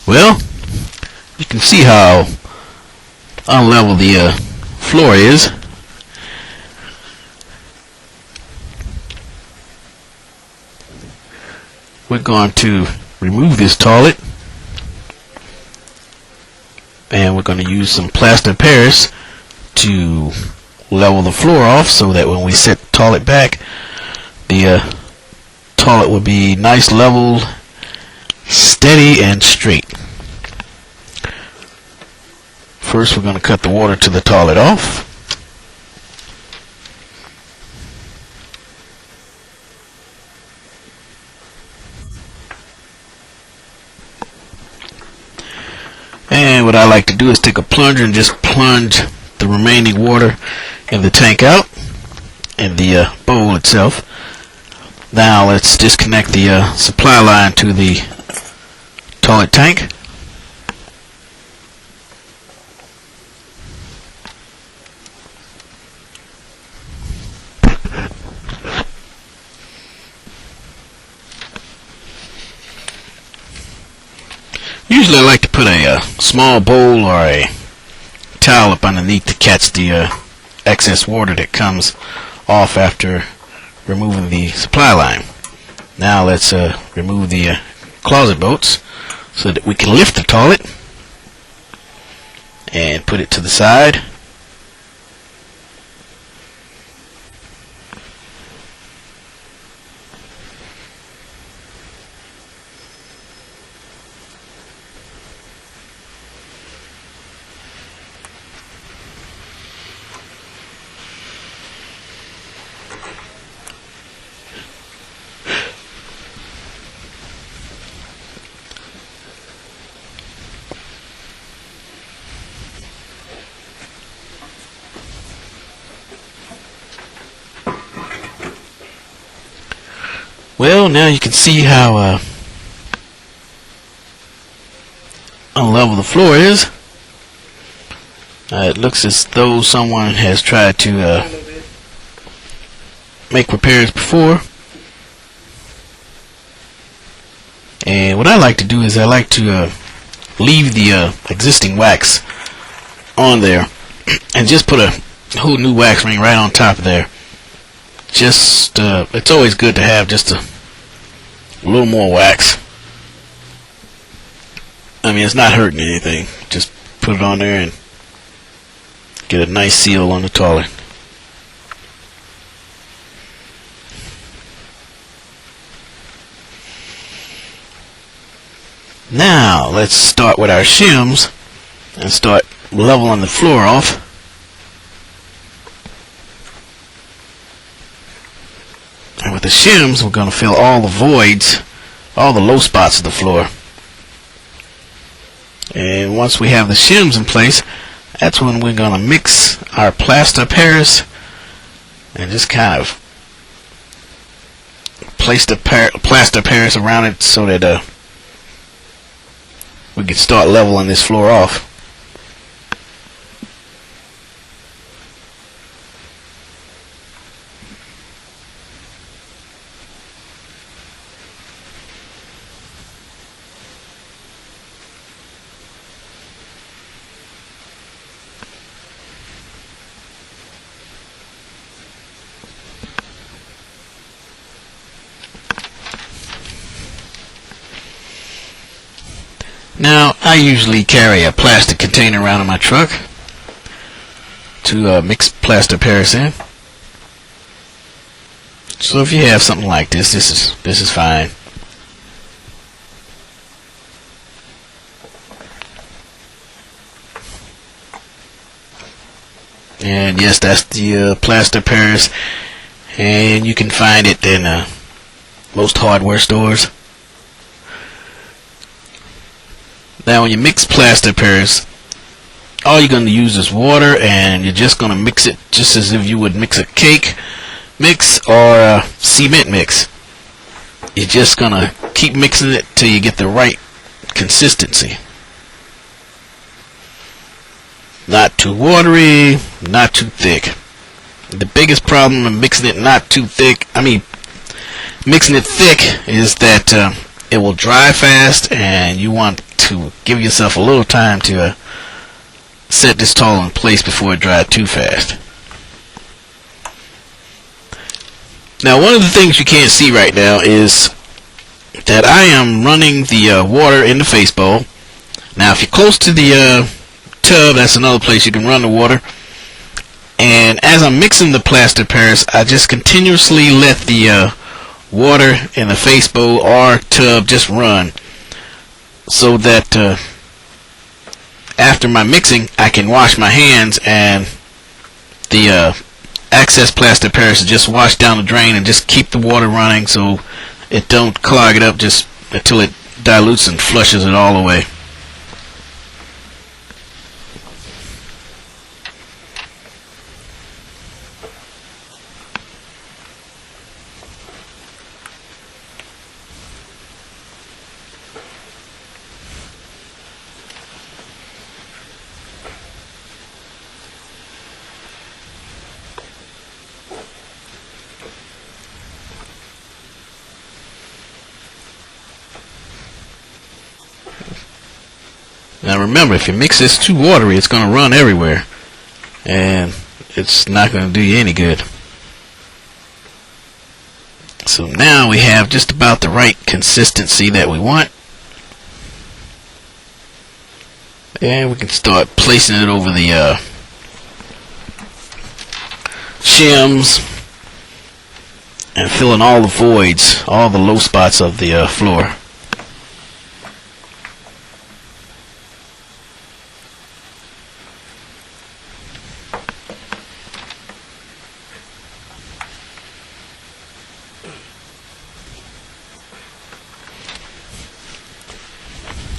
Well, you can see how unlevel the floor is. We're going to remove this toilet, and we're going to use some plaster Paris to level the floor off so that when we set the toilet back, the toilet will be nice, level, steady, and straight. First, we're going to cut the water to the toilet off. And what I like to do is take a plunger and just plunge the remaining water in the tank out, in the bowl itself. Now let's disconnect the supply line to the toilet tank. Usually I like to put a small bowl or a towel up underneath to catch the excess water that comes off after removing the supply line. Now let's remove the closet bolts so that we can lift the toilet and put it to the side. Well, now you can see how unlevel the floor is. It looks as though someone has tried to make repairs before. And what I like to do is I like to leave the existing wax on there and just put a whole new wax ring right on top of there. Just it's always good to have just a little more wax. I mean, it's not hurting anything. Just put it on there and get a nice seal on the toilet. Now let's start with our shims and start leveling the floor off. And with the shims, we're going to fill all the voids, all the low spots of the floor. And once we have the shims in place, that's when we're going to mix our plaster Paris and just kind of place the plaster Paris around it so that we can start leveling this floor off. Now, I usually carry a plastic container around in my truck to mix plaster Paris in. So if you have something like this, this is fine. And yes, that's the plaster Paris, and you can find it in most hardware stores. Now when you mix plaster Paris, all you're going to use is water, and you're just going to mix it just as if you would mix a cake mix or a cement mix. You're just going to keep mixing it till you get the right consistency. Not too watery, not too thick. The biggest problem in mixing it not too thick, mixing it thick, is that it will dry fast, and you want to give yourself a little time to set this tile in place before it dries too fast. Now, one of the things you can't see right now is that I am running the water in the face bowl. Now, if you're close to the tub, that's another place you can run the water. And as I'm mixing the plaster Paris, I just continuously let the water in the face bowl or tub just run, so that after my mixing, I can wash my hands, and the excess plaster Paris is just washed down the drain, and just keep the water running so it don't clog it up just until it dilutes and flushes it all away. Now remember, if you mix this too watery, it's going to run everywhere, and it's not going to do you any good. So now we have just about the right consistency that we want, and we can start placing it over the shims and filling all the voids, all the low spots of the floor.